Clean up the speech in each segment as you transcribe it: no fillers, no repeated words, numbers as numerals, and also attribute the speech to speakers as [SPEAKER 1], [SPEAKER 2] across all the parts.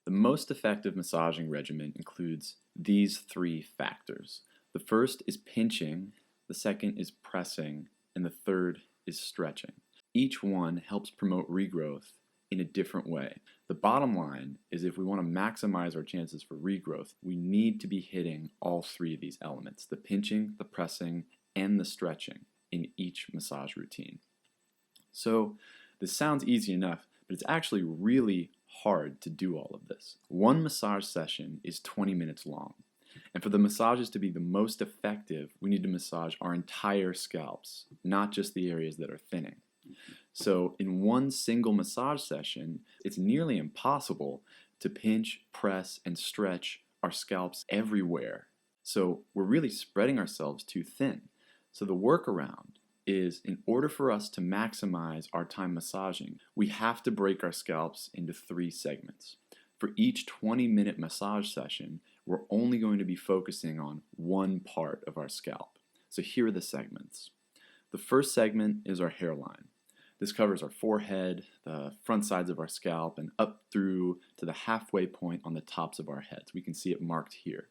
[SPEAKER 1] The most effective massaging regimen includes these three factors. The first is pinching, the second is pressing, and the third is stretching. Each one helps promote regrowth in a different way. The bottom line is if we want to maximize our chances for regrowth, we need to be hitting all three of these elements, the pinching, the pressing, and the stretching in each massage routine. So this sounds easy enough, but it's actually really hard to do all of this. One massage session is 20 minutes long. And for the massages to be the most effective, we need to massage our entire scalps, not just the areas that are thinning. So in one single massage session, it's nearly impossible to pinch, press, and stretch our scalps everywhere. So we're really spreading ourselves too thin. So the workaround is, in order for us to maximize our time massaging, we have to break our scalps into 3 segments. For each 20-minute massage session, we're only going to be focusing on one part of our scalp. So here are the segments. The first segment is our hairline. This covers our forehead, the front sides of our scalp, and up through to the halfway point on the tops of our heads. We can see it marked here.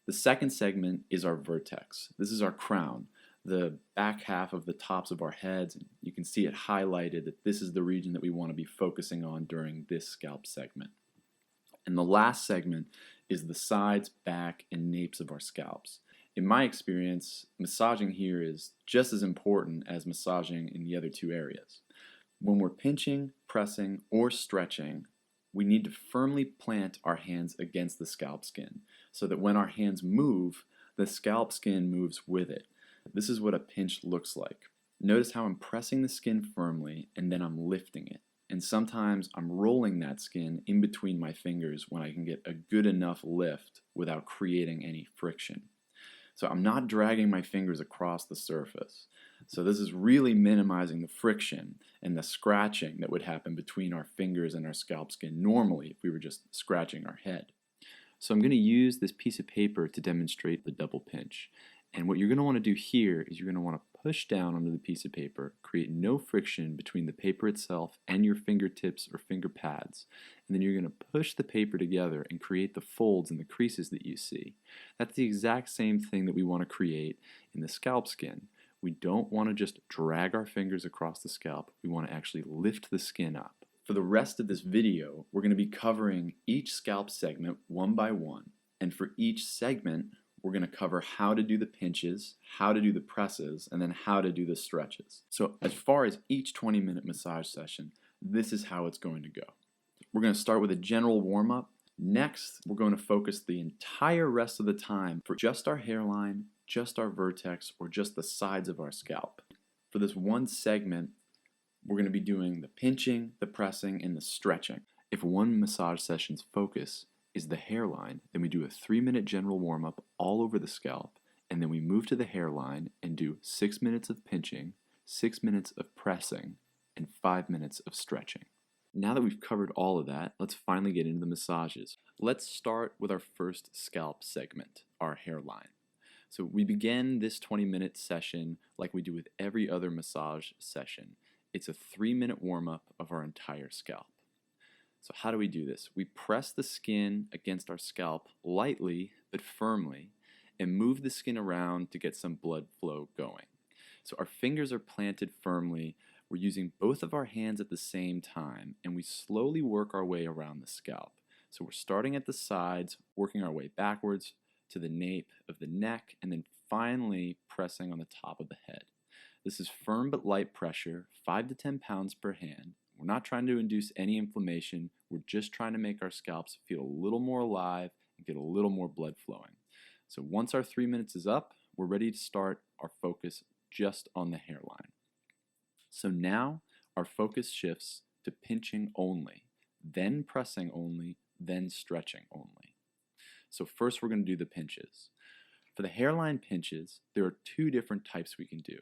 [SPEAKER 1] The second segment is our vertex. This is our crown, the back half of the tops of our heads. You can see it highlighted that this is the region that we want to be focusing on during this scalp segment. And the last segment is the sides, back, and napes of our scalps. In my experience, massaging here is just as important as massaging in the other 2 areas. When we're pinching, pressing, or stretching, we need to firmly plant our hands against the scalp skin so that when our hands move, the scalp skin moves with it. This is what a pinch looks like. Notice how I'm pressing the skin firmly and then I'm lifting it. And sometimes I'm rolling that skin in between my fingers when I can get a good enough lift without creating any friction. So I'm not dragging my fingers across the surface. So this is really minimizing the friction and the scratching that would happen between our fingers and our scalp skin normally if we were just scratching our head. So I'm going to use this piece of paper to demonstrate the double pinch. And what you're going to want to do here is you're going to want to push down onto the piece of paper, create no friction between the paper itself and your fingertips or finger pads. And then you're going to push the paper together and create the folds and the creases that you see. That's the exact same thing that we want to create in the scalp skin. We don't want to just drag our fingers across the scalp. We want to actually lift the skin up. For the rest of this video, we're going to be covering each scalp segment one by one. And for each segment, we're going to cover how to do the pinches, how to do the presses, and then how to do the stretches. So as far as each 20-minute massage session, this is how it's going to go. We're going to start with a general warm-up. Next, we're going to focus the entire rest of the time for just our hairline, just our vertex, or just the sides of our scalp. For this one segment, we're going to be doing the pinching, the pressing, and the stretching. If one massage session's focus is the hairline, then we do a 3-minute general warm-up all over the scalp, and then we move to the hairline and do 6 minutes of pinching, 6 minutes of pressing, and 5 minutes of stretching. Now that we've covered all of that, let's finally get into the massages. Let's start with our first scalp segment, our hairline. So we begin this 20-minute session like we do with every other massage session. It's a 3-minute warm-up of our entire scalp. So how do we do this? We press the skin against our scalp lightly but firmly and move the skin around to get some blood flow going. So our fingers are planted firmly. We're using both of our hands at the same time, and we slowly work our way around the scalp. So we're starting at the sides, working our way backwards to the nape of the neck, and then finally pressing on the top of the head. This is firm but light pressure, 5 to 10 pounds per hand. We're not trying to induce any inflammation. We're just trying to make our scalps feel a little more alive and get a little more blood flowing. So once our 3 minutes is up, we're ready to start our focus just on the hairline. So now our focus shifts to pinching only, then pressing only, then stretching only. So first we're going to do the pinches. For the hairline pinches, there are 2 different types we can do.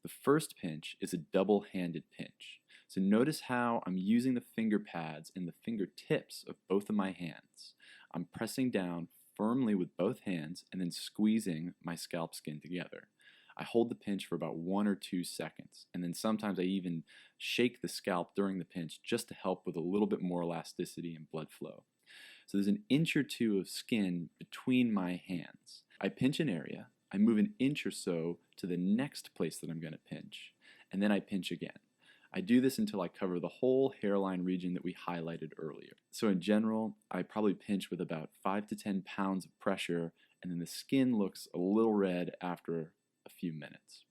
[SPEAKER 1] The first pinch is a double-handed pinch. So notice how I'm using the finger pads and the fingertips of both of my hands. I'm pressing down firmly with both hands and then squeezing my scalp skin together. I hold the pinch for about 1 or 2 seconds, and then sometimes I even shake the scalp during the pinch just to help with a little bit more elasticity and blood flow. So there's an inch or two of skin between my hands. I pinch an area, I move an inch or so to the next place that I'm going to pinch, and then I pinch again. I do this until I cover the whole hairline region that we highlighted earlier. So in general, I probably pinch with about 5 to 10 pounds of pressure, and then the skin looks a little red after a few minutes.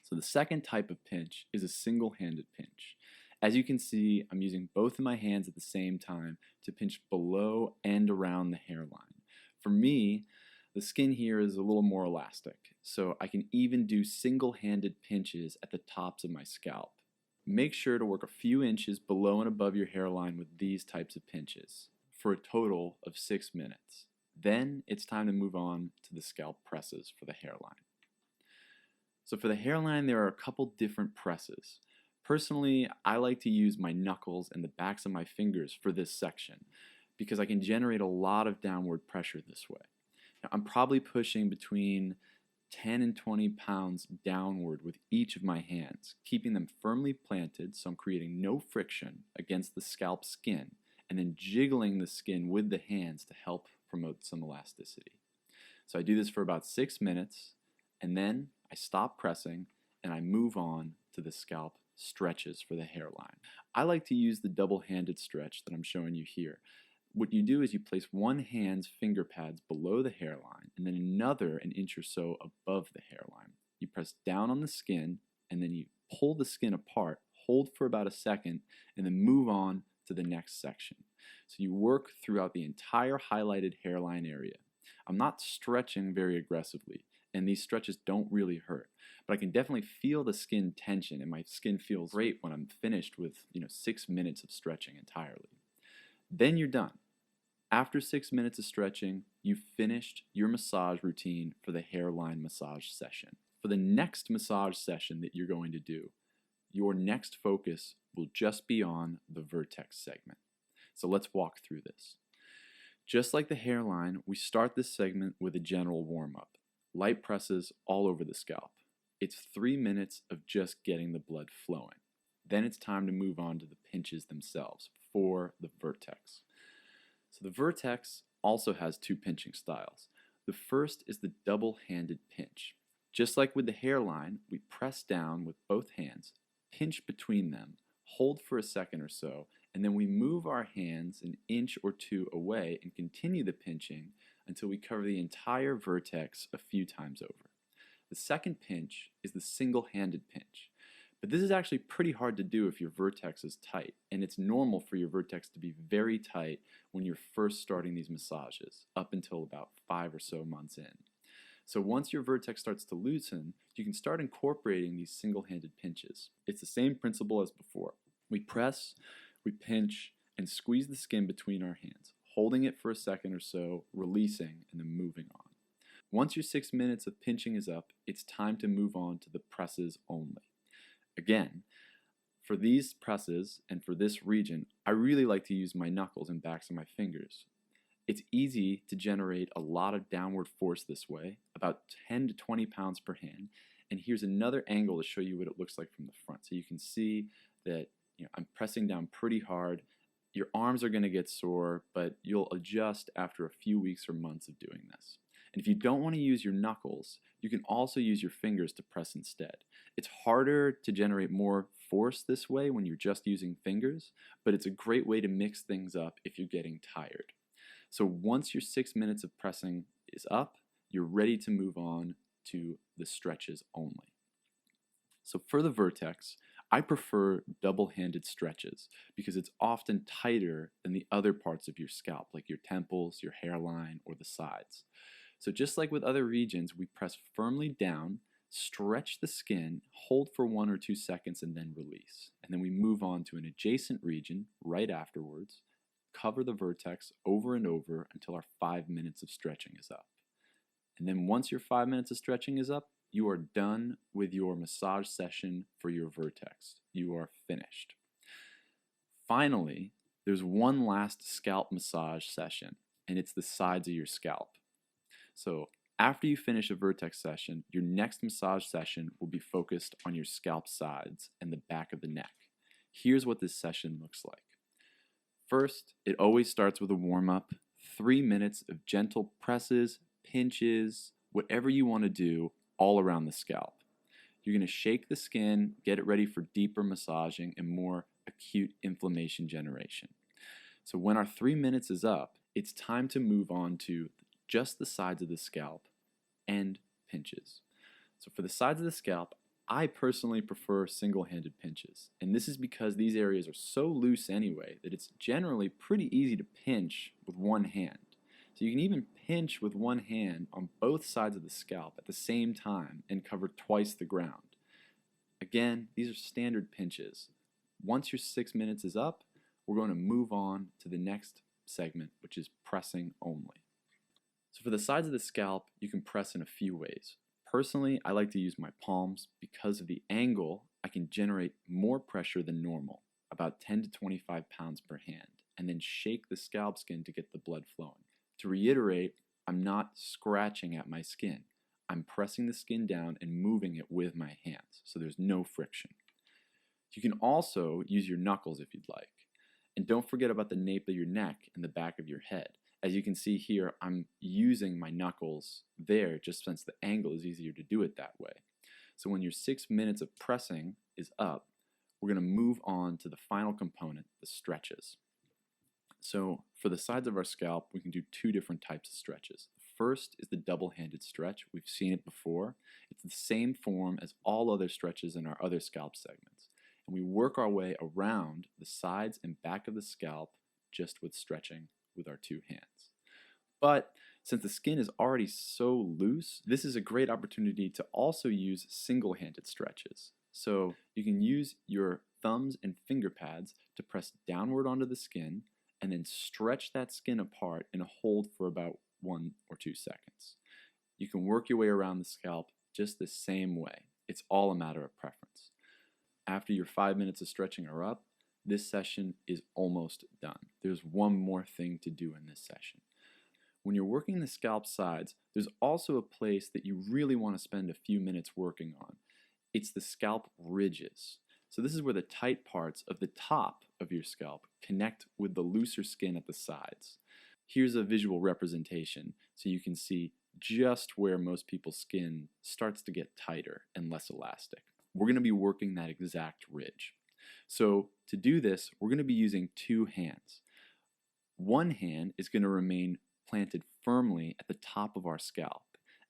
[SPEAKER 1] So the second type of pinch is a single-handed pinch. As you can see, I'm using both of my hands at the same time to pinch below and around the hairline. For me, the skin here is a little more elastic, so I can even do single-handed pinches at the tops of my scalp. Make sure to work a few inches below and above your hairline with these types of pinches for a total of 6 minutes. Then it's time to move on to the scalp presses for the hairline. So for the hairline, there are a couple different presses. Personally, I like to use my knuckles and the backs of my fingers for this section because I can generate a lot of downward pressure this way. Now, I'm probably pushing between 10 and 20 pounds downward with each of my hands, keeping them firmly planted so I'm creating no friction against the scalp skin, and then jiggling the skin with the hands to help promote some elasticity. So I do this for about 6 minutes, and then I stop pressing and I move on to the scalp stretches for the hairline. I like to use the double-handed stretch that I'm showing you here. What you do is you place one hand's finger pads below the hairline and then another an inch or so above the hairline. You press down on the skin and then you pull the skin apart, hold for about a second, and then move on to the next section. So you work throughout the entire highlighted hairline area. I'm not stretching very aggressively, and these stretches don't really hurt, but I can definitely feel the skin tension, and my skin feels great when I'm finished with 6 minutes of stretching entirely. Then you're done. After 6 minutes of stretching, you've finished your massage routine for the hairline massage session. For the next massage session that you're going to do, your next focus will just be on the vertex segment. So let's walk through this. Just like the hairline, we start this segment with a general warm-up. Light presses all over the scalp. It's 3 minutes of just getting the blood flowing. Then it's time to move on to the pinches themselves for the vertex. So the vertex also has 2 pinching styles. The first is the double-handed pinch. Just like with the hairline, we press down with both hands, pinch between them, hold for a second or so, and then we move our hands an inch or two away and continue the pinching until we cover the entire vertex a few times over. The second pinch is the single-handed pinch. But this is actually pretty hard to do if your vertex is tight, and it's normal for your vertex to be very tight when you're first starting these massages, up until about 5 or so months in. So once your vertex starts to loosen, you can start incorporating these single-handed pinches. It's the same principle as before. We press, we pinch, and squeeze the skin between our hands, holding it for a second or so, releasing, and then moving on. Once your 6 minutes of pinching is up, it's time to move on to the presses only. Again, for these presses and for this region, I really like to use my knuckles and backs of my fingers. It's easy to generate a lot of downward force this way, about 10 to 20 pounds per hand. And here's another angle to show you what it looks like from the front. So you can see that I'm pressing down pretty hard. Your arms are going to get sore, but you'll adjust after a few weeks or months of doing this. And if you don't want to use your knuckles, you can also use your fingers to press instead. It's harder to generate more force this way when you're just using fingers, but it's a great way to mix things up if you're getting tired. So once your 6 minutes of pressing is up, you're ready to move on to the stretches only. So for the vertex, I prefer double-handed stretches because it's often tighter than the other parts of your scalp, like your temples, your hairline, or the sides. So just like with other regions, we press firmly down, stretch the skin, hold for 1 or 2 seconds, and then release. And then we move on to an adjacent region right afterwards, cover the vertex over and over until our 5 minutes of stretching is up. And then once your 5 minutes of stretching is up, you are done with your massage session for your vertex. You are finished. Finally, there's one last scalp massage session, and it's the sides of your scalp. So After you finish a Vertex session, your next massage session will be focused on your scalp sides and the back of the neck. Here's what this session looks like. First, it always starts with a warm-up, 3 minutes of gentle presses, pinches, whatever you want to do all around the scalp. You're going to shake the skin, get it ready for deeper massaging and more acute inflammation generation. So when our 3 minutes is up, it's time to move on to just the sides of the scalp and pinches. So for the sides of the scalp, I personally prefer single-handed pinches, and this is because these areas are so loose anyway that it's generally pretty easy to pinch with one hand. So you can even pinch with one hand on both sides of the scalp at the same time and cover twice the ground. Again, these are standard pinches. Once your 6 minutes is up, we're going to move on to the next segment, which is pressing only. So for the sides of the scalp, you can press in a few ways. Personally, I like to use my palms because of the angle. I can generate more pressure than normal, about 10 to 25 pounds per hand, and then shake the scalp skin to get the blood flowing. To reiterate, I'm not scratching at my skin. I'm pressing the skin down and moving it with my hands, so there's no friction. You can also use your knuckles if you'd like. And don't forget about the nape of your neck and the back of your head. As you can see here, I'm using my knuckles there just since the angle is easier to do it that way. So when your 6 minutes of pressing is up, we're going to move on to the final component, the stretches. So for the sides of our scalp, we can do 2 different types of stretches. The first is the double-handed stretch. We've seen it before. It's the same form as all other stretches in our other scalp segments. And we work our way around the sides and back of the scalp just with stretching with our 2 hands. But since the skin is already so loose, this is a great opportunity to also use single-handed stretches. So you can use your thumbs and finger pads to press downward onto the skin and then stretch that skin apart and hold for about 1 or 2 seconds. You can work your way around the scalp just the same way. It's all a matter of preference. After your 5 minutes of stretching are up, this session is almost done. There's one more thing to do in this session. When you're working the scalp sides, there's also a place that you really want to spend a few minutes working on. It's the scalp ridges. So this is where the tight parts of the top of your scalp connect with the looser skin at the sides. Here's a visual representation so you can see just where most people's skin starts to get tighter and less elastic. We're going to be working that exact ridge. So to do this, we're going to be using 2 hands. One hand is going to remain planted firmly at the top of our scalp,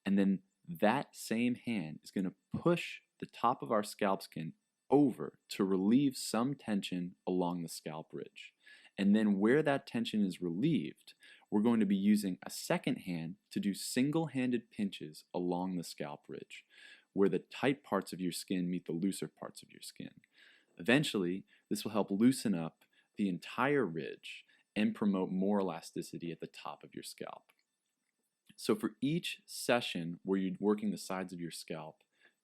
[SPEAKER 1] and then that same hand is going to push the top of our scalp skin over to relieve some tension along the scalp ridge. And then where that tension is relieved, we're going to be using a second hand to do single-handed pinches along the scalp ridge, where the tight parts of your skin meet the looser parts of your skin. Eventually, this will help loosen up the entire ridge and promote more elasticity at the top of your scalp. So for each session where you're working the sides of your scalp,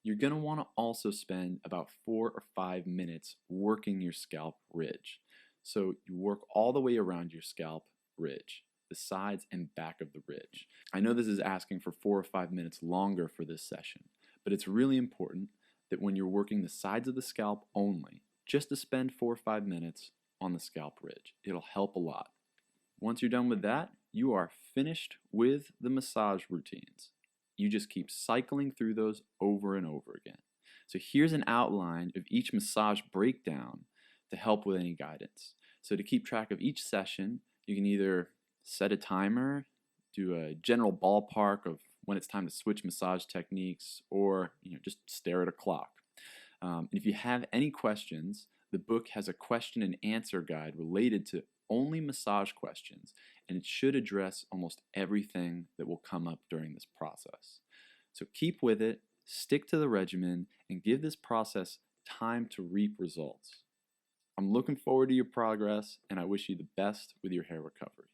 [SPEAKER 1] you're going to want to also spend about 4 or 5 minutes working your scalp ridge. So you work all the way around your scalp ridge, the sides and back of the ridge. I know this is asking for 4 or 5 minutes longer for this session, but it's really important that when you're working the sides of the scalp only, just to spend 4 or 5 minutes on the scalp ridge. It'll help a lot. Once you're done with that, you are finished with the massage routines. You just keep cycling through those over and over again. So here's an outline of each massage breakdown to help with any guidance. So to keep track of each session, you can either set a timer, do a general ballpark of when it's time to switch massage techniques, or just stare at a clock. And if you have any questions, the book has a question and answer guide related to only massage questions, and it should address almost everything that will come up during this process. So keep with it, stick to the regimen, and give this process time to reap results. I'm looking forward to your progress, and I wish you the best with your hair recovery.